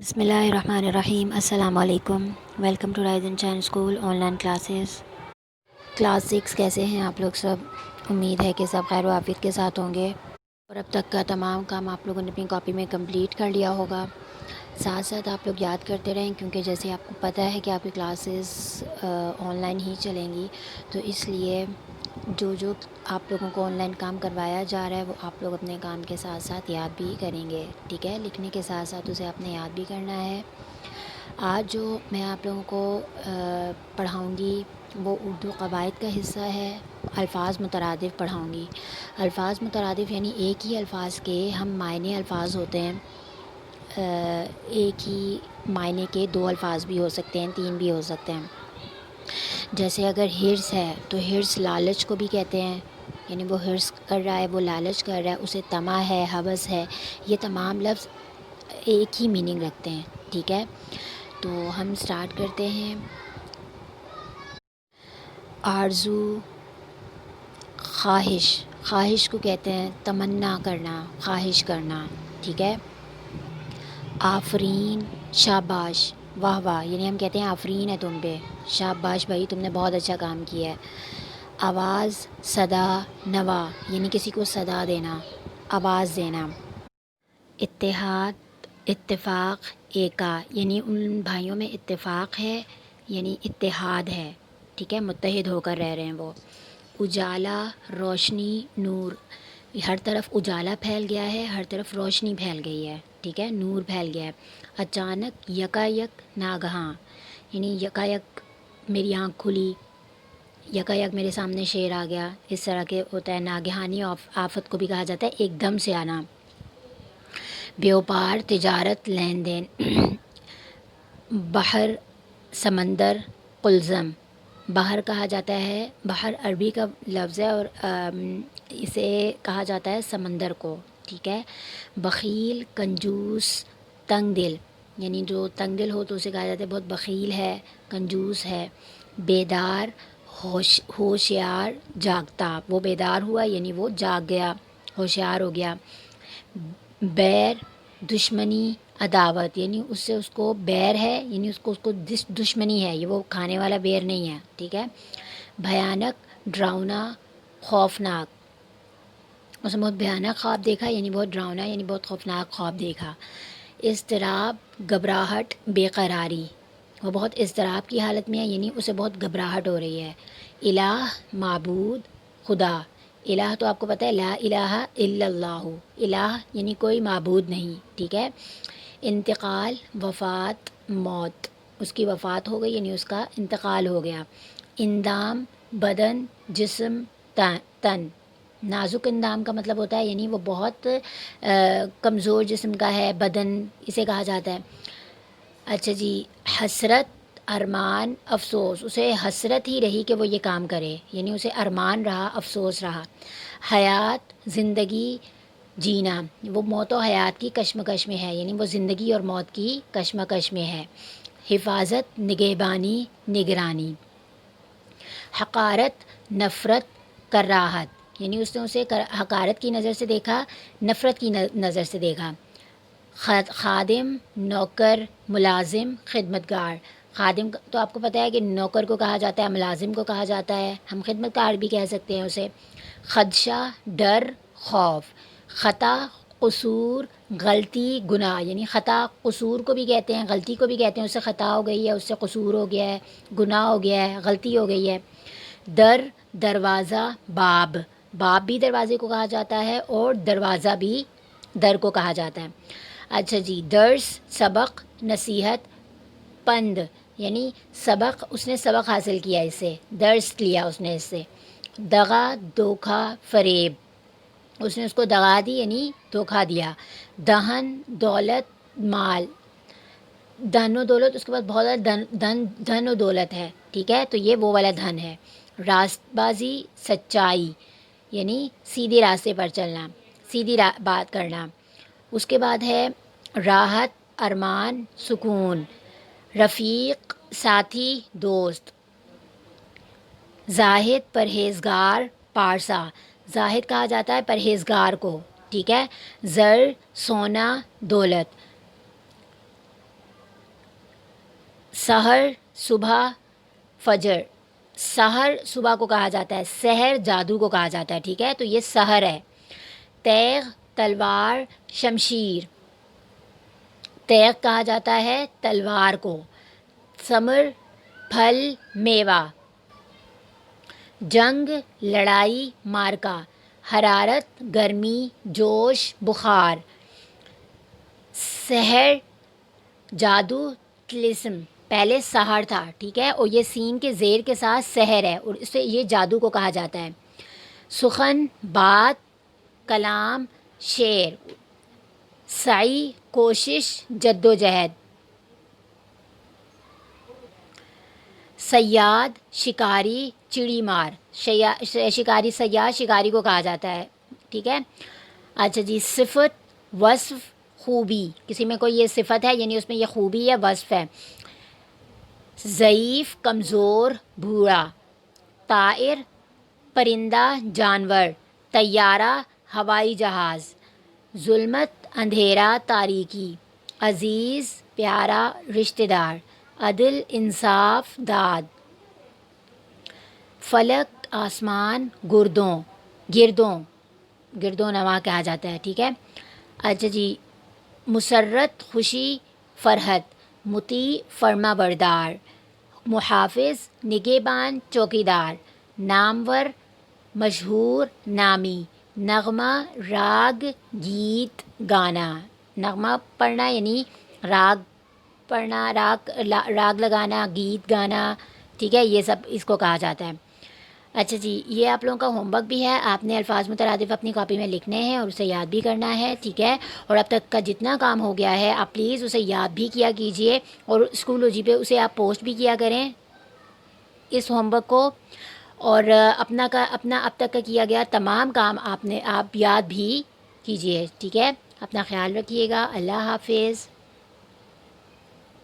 بسم اللہ الرحمن الرحیم۔ السلام علیکم۔ Welcome to Risen Chain school online classes. Class 6 کیسے ہیں آپ لوگ سب؟ امید ہے کہ سب خیر و عافیت کے ساتھ ہوں گے اور اب تک کا تمام کام آپ لوگوں نے اپنی کاپی میں کمپلیٹ کر لیا ہوگا۔ ساتھ ساتھ آپ لوگ یاد کرتے رہیں، کیونکہ جیسے آپ کو پتہ ہے کہ آپ کی کلاسز آن لائن ہی چلیں گی، تو اس لیے جو آپ لوگوں کو آن لائن کام کروایا جا رہا ہے وہ آپ لوگ اپنے کام کے ساتھ ساتھ یاد بھی کریں گے، ٹھیک ہے؟ لکھنے کے ساتھ ساتھ اسے آپ نے یاد بھی کرنا ہے۔ آج جو میں آپ لوگوں کو پڑھاؤں گی وہ اردو قواعد کا حصہ ہے۔ الفاظ مترادف پڑھاؤں گی۔ الفاظ مترادف یعنی ایک ہی الفاظ کے ہم معنی الفاظ ہوتے ہیں، ایک ہی معنی کے دو الفاظ بھی ہو سکتے ہیں، تین بھی ہو سکتے ہیں۔ جیسے اگر حرص ہے تو حرص لالچ کو بھی کہتے ہیں، یعنی وہ حرص کر رہا ہے، وہ لالچ کر رہا ہے، اسے طمع ہے، ہوس ہے، یہ تمام لفظ ایک ہی میننگ رکھتے ہیں، ٹھیک ہے؟ تو ہم سٹارٹ کرتے ہیں۔ آرزو، خواہش، خواہش کو کہتے ہیں تمنا کرنا، خواہش کرنا، ٹھیک ہے؟ آفرین، شاباش، واہ واہ، یعنی ہم کہتے ہیں آفرین ہے تم پہ، شاباش بھائی تم نے بہت اچھا کام کیا ہے۔ آواز، صدا، نوا، یعنی کسی کو صدا دینا، آواز دینا۔ اتحاد، اتفاق، ایکا، یعنی ان بھائیوں میں اتفاق ہے، یعنی اتحاد ہے، ٹھیک ہے؟ متحد ہو کر رہ رہے ہیں وہ۔ اجالا، روشنی، نور، ہر طرف اجالا پھیل گیا ہے، ہر طرف روشنی پھیل گئی ہے، ٹھیک ہے؟ نور پھیل گیا ہے۔ اچانک، یکا یک، ناگہاں، یعنی یکا یک میری آنکھ کھلی، یکا یک میرے سامنے شیر آ گیا، اس طرح کے ہوتا ہے۔ ناگہانی آفت کو بھی کہا جاتا ہے ایک دم سے آنا۔ بیوپار، تجارت، لین دین۔ بحر، سمندر، قلزم، بحر کہا جاتا ہے، بحر عربی کا لفظ ہے اور اسے کہا جاتا ہے سمندر کو، ٹھیک ہے؟ بخیل، کنجوس، تنگ دل، یعنی جو تنگ دل ہو تو اسے کہا جاتا ہے بہت بخیل ہے، کنجوس ہے۔ بیدار، ہوشیار، جاگتا، وہ بیدار ہوا یعنی وہ جاگ گیا، ہوشیار ہو گیا۔ بیر، دشمنی، عداوت، یعنی اس سے اس کو بیر ہے، یعنی اس کو دشمنی ہے، یہ وہ کھانے والا بیر نہیں ہے، ٹھیک ہے؟ بھیانک، ڈراؤنا، خوفناک، اس نے بہت بھیانک خواب دیکھا، یعنی بہت ڈراؤنا، یعنی بہت خوفناک خواب دیکھا۔ اضطراب، گھبراہٹ، بے قراری، وہ بہت اضطراب کی حالت میں ہے، یعنی اسے بہت گھبراہٹ ہو رہی ہے۔ الہ، معبود، خدا، الہ تو آپ کو پتہ ہے لا الہ الا اللہ، الہ یعنی کوئی معبود نہیں، ٹھیک ہے؟ انتقال، وفات، موت، اس کی وفات ہو گئی یعنی اس کا انتقال ہو گیا۔ اندام، بدن، جسم، تن، نازک اندام کا مطلب ہوتا ہے یعنی وہ بہت کمزور جسم کا ہے، بدن اسے کہا جاتا ہے۔ اچھا جی، حسرت، ارمان، افسوس، اسے حسرت ہی رہی کہ وہ یہ کام کرے، یعنی اسے ارمان رہا، افسوس رہا۔ حیات، زندگی، جینا، وہ موت و حیات کی کشمکش میں ہے، یعنی وہ زندگی اور موت کی کشمکش میں ہے۔ حفاظت، نگہبانی، نگرانی۔ حقارت، نفرت، کراہت، یعنی اس نے اسے حقارت کی نظر سے دیکھا، نفرت کی نظر سے دیکھا۔ خادم، نوکر، ملازم، خدمتگار، خادم تو آپ کو پتہ ہے کہ نوکر کو کہا جاتا ہے، ملازم کو کہا جاتا ہے، ہم خدمتگار بھی کہہ سکتے ہیں اسے۔ خدشہ، ڈر، خوف۔ خطا، قصور، غلطی، گناہ، یعنی خطا قصور کو بھی کہتے ہیں، غلطی کو بھی کہتے ہیں، اس سے خطا ہو گئی ہے، اس سے قصور ہو گیا ہے، گناہ ہو گیا ہے، غلطی ہو گئی ہے۔ در، دروازہ، باب، باب بھی دروازے کو کہا جاتا ہے اور دروازہ بھی در کو کہا جاتا ہے۔ اچھا جی، درس، سبق، نصیحت، پند، یعنی سبق، اس نے سبق حاصل کیا اس سے، درس لیا اس نے اس سے۔ دغا، دھوکا، فریب، اس نے اس کو دغا دی یعنی دھوکا دیا۔ دہن، دولت، مال، دھن و دولت، اس کے بعد بہت زیادہ دھن و دولت ہے، ٹھیک ہے؟ تو یہ وہ والا دھن ہے۔ راست بازی، سچائی، یعنی سیدھے راستے پر چلنا، سیدھی بات کرنا۔ اس کے بعد ہے راحت، ارمان، سکون۔ رفیق، ساتھی، دوست۔ زاہد، پرہیزگار، پارسا، زاہد کہا جاتا ہے پرہیزگار کو، ٹھیک ہے؟ زر، سونا، دولت۔ سحر صبح، فجر. سحر صبح کو کہا جاتا ہے، سحر جادو کو کہا جاتا ہے، ٹھیک ہے، تو یہ سحر ہے. تیغ تلوار، شمشیر. تیغ کہا جاتا ہے تلوار کو. ثمر پھل، میوہ. جنگ لڑائی، مارکا. حرارت گرمی، جوش، بخار. سحر جادو، طلسم. پہلے سحر تھا، ٹھیک ہے، اور یہ سین کے زیر کے ساتھ سحر ہے، اور اس سے یہ جادو کو کہا جاتا ہے. سخن بات، کلام، شعر. سعی کوشش، جد و جہد. صیاد شکاری، چڑی مار. شکاری صیاد شکاری کو کہا جاتا ہے، ٹھیک ہے. اچھا جی. صفت وصف، خوبی. کسی میں کوئی یہ صفت ہے یعنی اس میں یہ خوبی ہے، وصف ہے. ضعیف کمزور، بوڑھا. طائر پرندہ، جانور. طیارہ ہوائی جہاز. ظلمت اندھیرا، تاریکی. عزیز پیارا، رشتہ دار. عدل انصاف، داد. فلک آسمان، گردوں گردوں نواح کہا جاتا ہے، ٹھیک ہے. اچھا جی. مسرت خوشی، فرحت. مطیع فرما بردار. محافظ نگہبان، چوکیدار. نامور مشہور، نامی. نغمہ راگ، گیت گانا. نغمہ پڑھنا یعنی راگ پڑھنا، راگ لگانا، گیت گانا، ٹھیک ہے، یہ سب اس کو کہا جاتا ہے. اچھا جی. یہ آپ لوگوں کا ہوم ورک بھی ہے، آپ نے الفاظ مترادف اپنی کاپی میں لکھنے ہیں اور اسے یاد بھی کرنا ہے، ٹھیک ہے. اور اب تک کا جتنا کام ہو گیا ہے آپ پلیز اسے یاد بھی کیا کیجئے، اور اسکولوجی پہ اسے آپ پوسٹ بھی کیا کریں اس ہوم ورک کو. اور اپنا اب تک کا کیا گیا تمام کام آپ یاد بھی کیجئے، ٹھیک ہے. اپنا خیال رکھیے گا. اللہ حافظ.